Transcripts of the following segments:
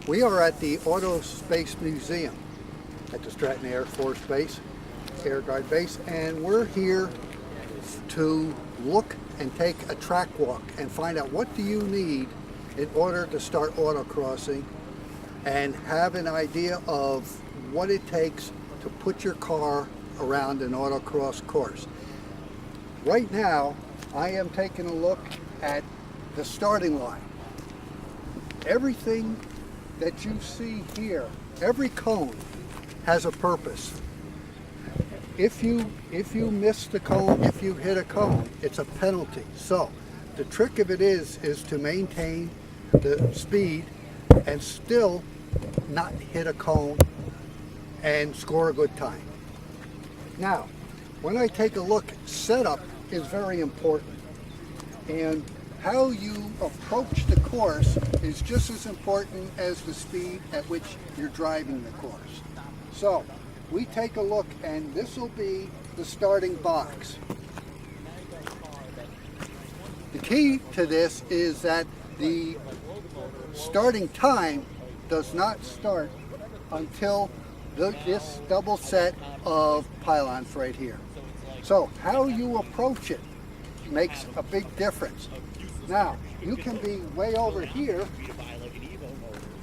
We are at the Aerospace Museum at the Stratton Air Force Base, Air Guard Base, and we're here to look and take a track walk and find out what do you need in order to start autocrossing and have an idea of what it takes to put your car around an autocross course. Right now, I am taking a look at the starting line. Everything that you see here, every cone has a purpose. If you miss the cone, if you hit a cone, it's a penalty. So the trick of it is to maintain the speed and still not hit a cone and score a good time. Now, when I take a look, setup is very important. And how you approach the course is just as important as the speed at which you're driving the course. So we take a look, and this will be the starting box. The key to this is that the starting time does not start until this double set of pylons right here. So how you approach it makes a big difference. Now, you can be way over here,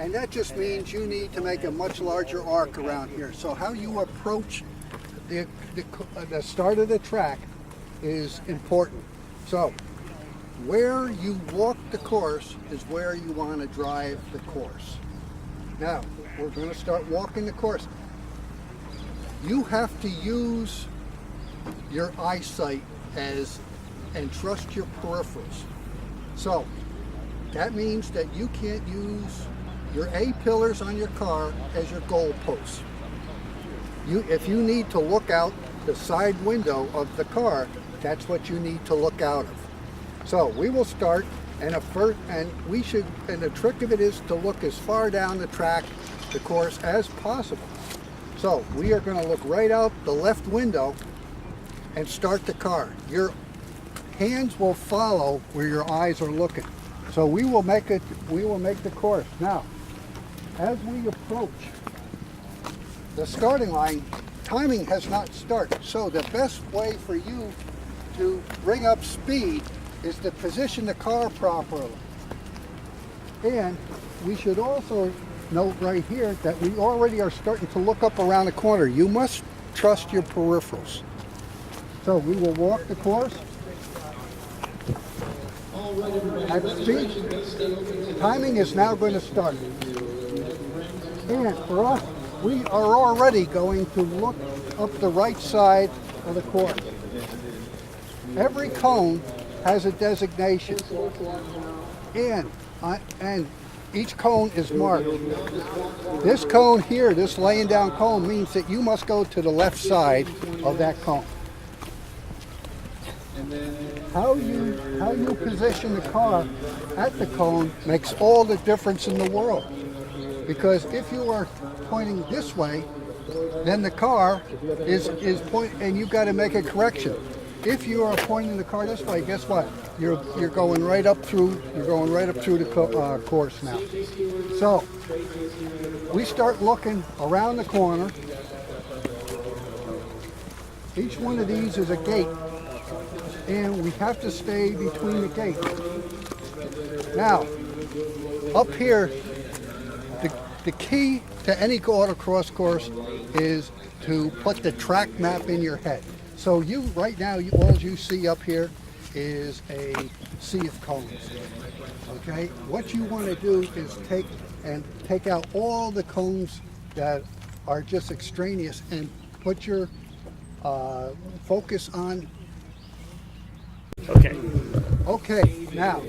and that just means you need to make a much larger arc around here. So how you approach the start of the track is important. So where you walk the course is where you want to drive the course. Now, we're going to start walking the course. You have to use your eyesight and trust your peripherals. So that means that you can't use your A-pillars on your car as your goal posts. If you need to look out the side window of the car, that's what you need to look out of. So we will start, and the trick of it is to look as far down the track, the course, as possible. So we are going to look right out the left window and start the car. Your hands will follow where your eyes are looking. So we will make the course. Now, as we approach the starting line, timing has not started. So the best way for you to bring up speed is to position the car properly. And we should also note right here that we already are starting to look up around the corner. You must trust your peripherals. So we will walk the course at speed. Timing is now going to start. And for us, we are already going to look up the right side of the course. Every cone has a designation, and each cone is marked. This cone here, this laying down cone, means that you must go to the left side of that cone. How you position the car at the cone makes all the difference in the world. Because if you are pointing this way, then the car is pointing, and you've got to make a correction. If you are pointing the car this way, guess what? You're going right up through. You're going right up through the course now. So we start looking around the corner. Each one of these is a gate, and we have to stay between the gates. Now, up here, the key to any autocross course is to put the track map in your head. So right now, all you see up here is a sea of cones. Okay, what you want to do is take out all the cones that are just extraneous and put your focus on. Okay, now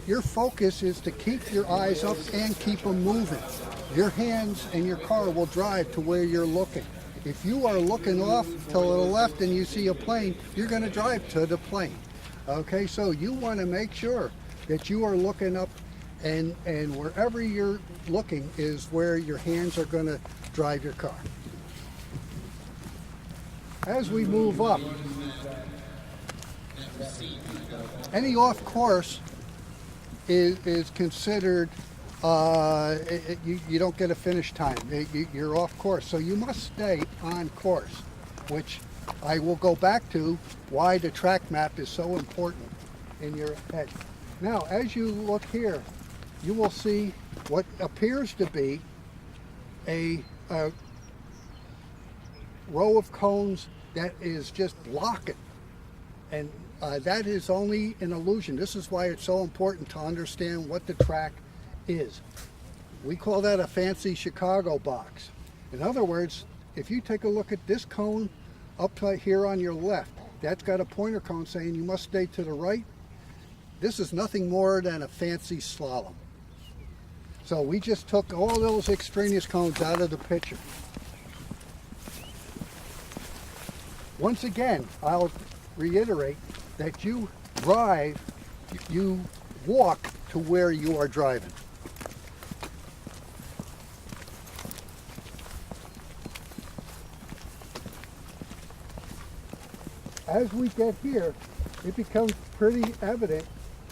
your focus is to keep your eyes up and keep them moving. Your hands and your car will drive to where you're looking. If you are looking off to the left and you see a plane, you're going to drive to the plane. Okay, so you want to make sure that you are looking up, and wherever you're looking is where your hands are going to drive your car. As we move up, any off course is considered you don't get a finish time. You're off course. So you must stay on course, which I will go back to why the track map is so important in your head. Now, as you look here, you will see what appears to be a row of cones that is just blocking. And that is only an illusion. This is why it's so important to understand what the track is. We call that a fancy Chicago box. In other words, if you take a look at this cone up here on your left, that's got a pointer cone saying you must stay to the right. This is nothing more than a fancy slalom. So we just took all those extraneous cones out of the picture. Once again, I'll reiterate that you walk to where you are driving. As we get here, it becomes pretty evident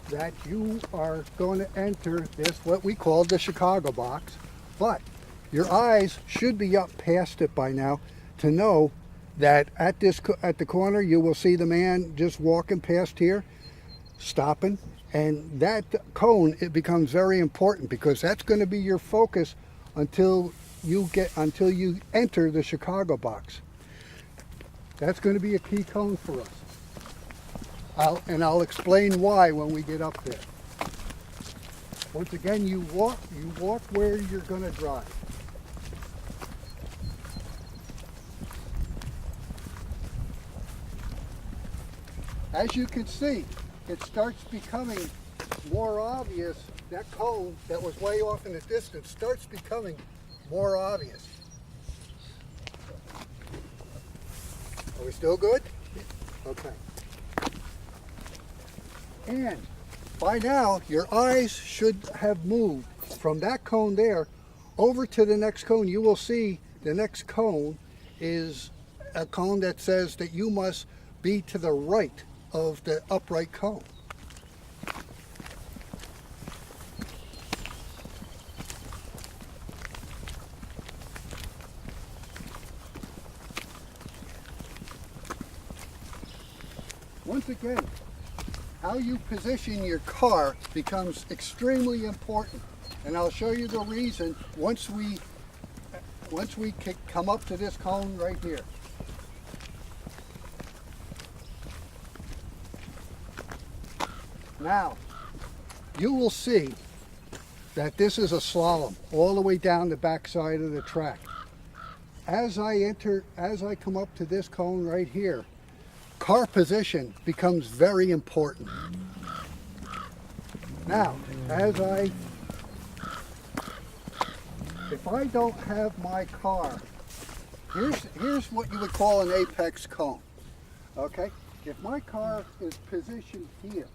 that you are going to enter this, what we call the Chicago box, but your eyes should be up past it by now to know that at the corner you will see the man just walking past here, stopping, and that cone, it becomes very important because that's going to be your focus until you enter the Chicago box. That's going to be a key cone for us. I'll explain why when we get up there. Once again, you walk where you're going to drive. As you can see, it starts becoming more obvious. That cone that was way off in the distance starts becoming more obvious. Are we still good? Okay. And by now, your eyes should have moved from that cone there over to the next cone. You will see the next cone is a cone that says that you must be to the right of the upright cone. Once again, how you position your car becomes extremely important, and I'll show you the reason once we come up to this cone right here. Now, you will see that this is a slalom all the way down the back side of the track. As I come up to this cone right here, car position becomes very important. Now, if I don't have my car, here's what you would call an apex cone. Okay? If my car is positioned here,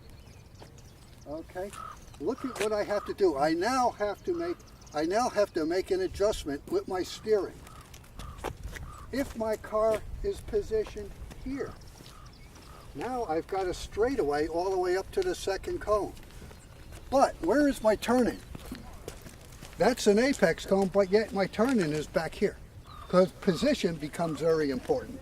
okay, look at what I have to do. I now have to make an adjustment with my steering. If my car is positioned here, now I've got a straightaway all the way up to the second cone. But where is my turning? That's an apex cone, but yet my turning is back here, because position becomes very important.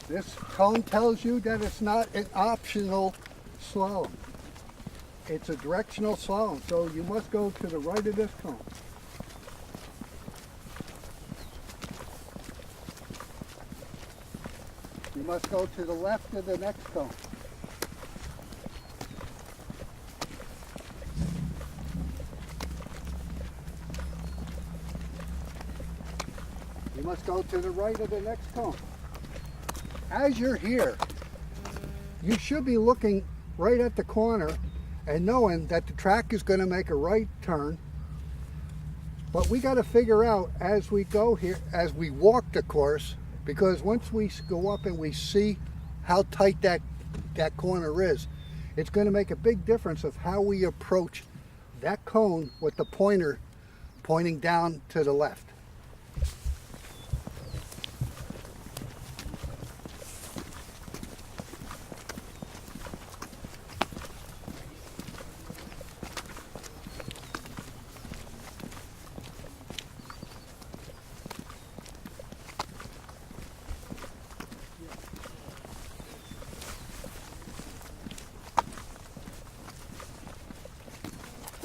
This cone tells you that it's not an optional slalom. It's a directional slalom, so you must go to the right of this cone. You must go to the left of the next cone. You must go to the right of the next cone. As you're here, you should be looking right at the corner and knowing that the track is going to make a right turn. But we got to figure out as we go here, as we walk the course, because once we go up and we see how tight that corner is, it's going to make a big difference of how we approach that cone with the pointer pointing down to the left.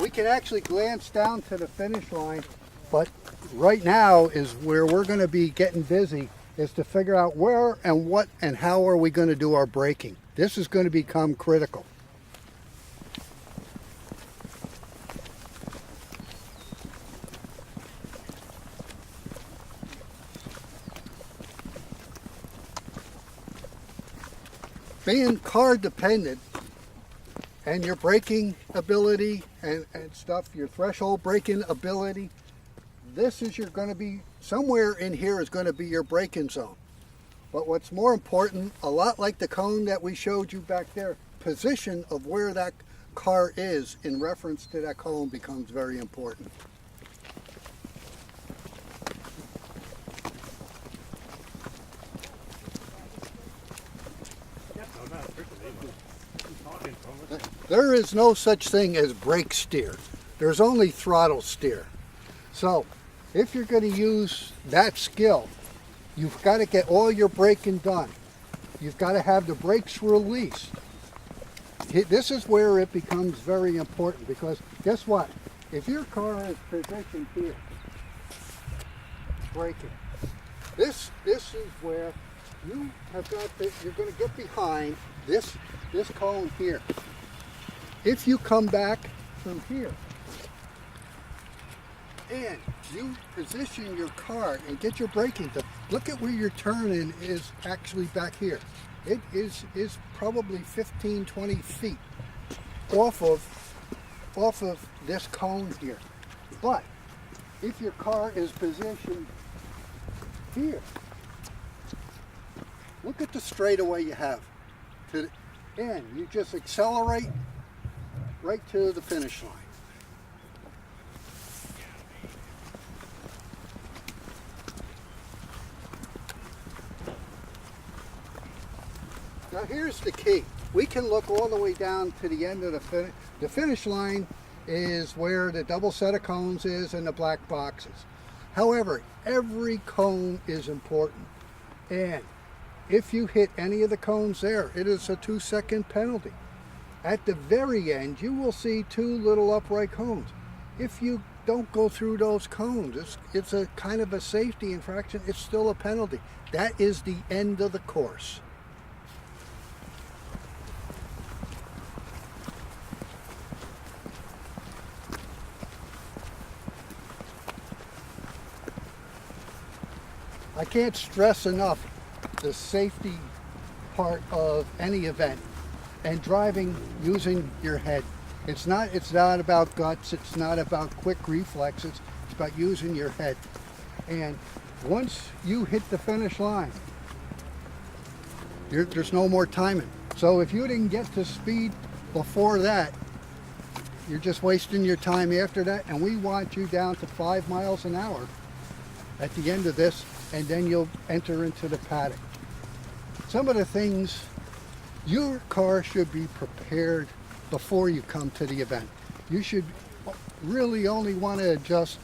We can actually glance down to the finish line, but right now is where we're going to be getting busy, is to figure out where and what and how are we going to do our braking. This is going to become critical. Being car dependent and your braking ability and stuff, your threshold braking ability, this is going to be, somewhere in here is going to be your braking zone. But what's more important, a lot like the cone that we showed you back there, position of where that car is in reference to that cone becomes very important. There is no such thing as brake steer. There's only throttle steer. So if you're going to use that skill, you've got to get all your braking done. You've got to have the brakes released. This is where it becomes very important, because guess what? If your car is positioned here, braking, this is where you have got you're going to get behind this cone here. If you come back through here and you position your car and get your braking, look at where your turn-in is actually back here. It is probably 15-20 feet off of this cone here. But if your car is positioned here, look at the straightaway you have to the end. You just accelerate right to the finish line. Now here's the key. We can look all the way down to the end of the finish line is where the double set of cones is and the black boxes. However, every cone is important, and if you hit any of the cones there, it is a 2-second penalty. At the very end, you will see 2 little upright cones. If you don't go through those cones, it's a kind of a safety infraction. It's still a penalty. That is the end of the course. I can't stress enough the safety part of any event, and driving using your head. It's not about guts, it's not about quick reflexes, it's about using your head. And once you hit the finish line, there's no more timing. So if you didn't get to speed before that, you're just wasting your time after that, and we want you down to 5 miles an hour at the end of this, and then you'll enter into the paddock. Some of the things, your car should be prepared before you come to the event. You should really only want to adjust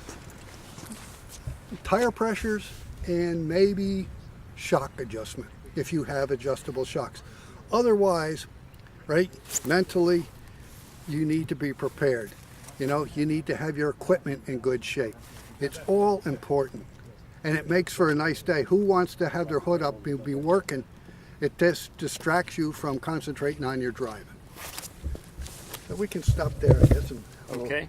tire pressures and maybe shock adjustment if you have adjustable shocks. Otherwise, right, mentally, you need to be prepared. You know, you need to have your equipment in good shape. It's all important, and it makes for a nice day. Who wants to have their hood up and be working? It just distracts you from concentrating on your driving. So we can stop there, I guess. Okay.